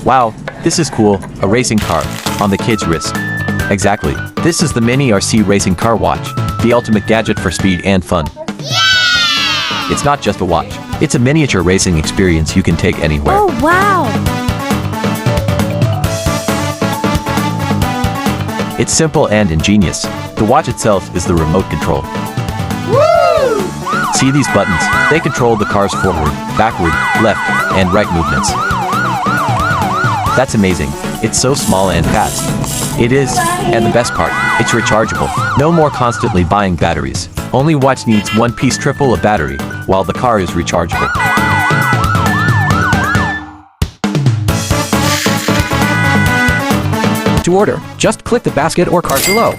Wow, this is cool, a racing car, on the kid's wrist. Exactly, this is the Mini RC Racing Car Watch, the ultimate gadget for speed and fun. It's not just a watch, it's a miniature racing experience you can take anywhere. Oh, wow! It's simple and ingenious. The watch itself is the remote control. See these buttons? They control the car's forward, backward, left, and right movements. That's amazing. It's so small and fast. It is, and the best part, it's rechargeable. No more constantly buying batteries. Only watch needs one piece triple a battery, while the car is rechargeable. To order, just click the basket or cart below.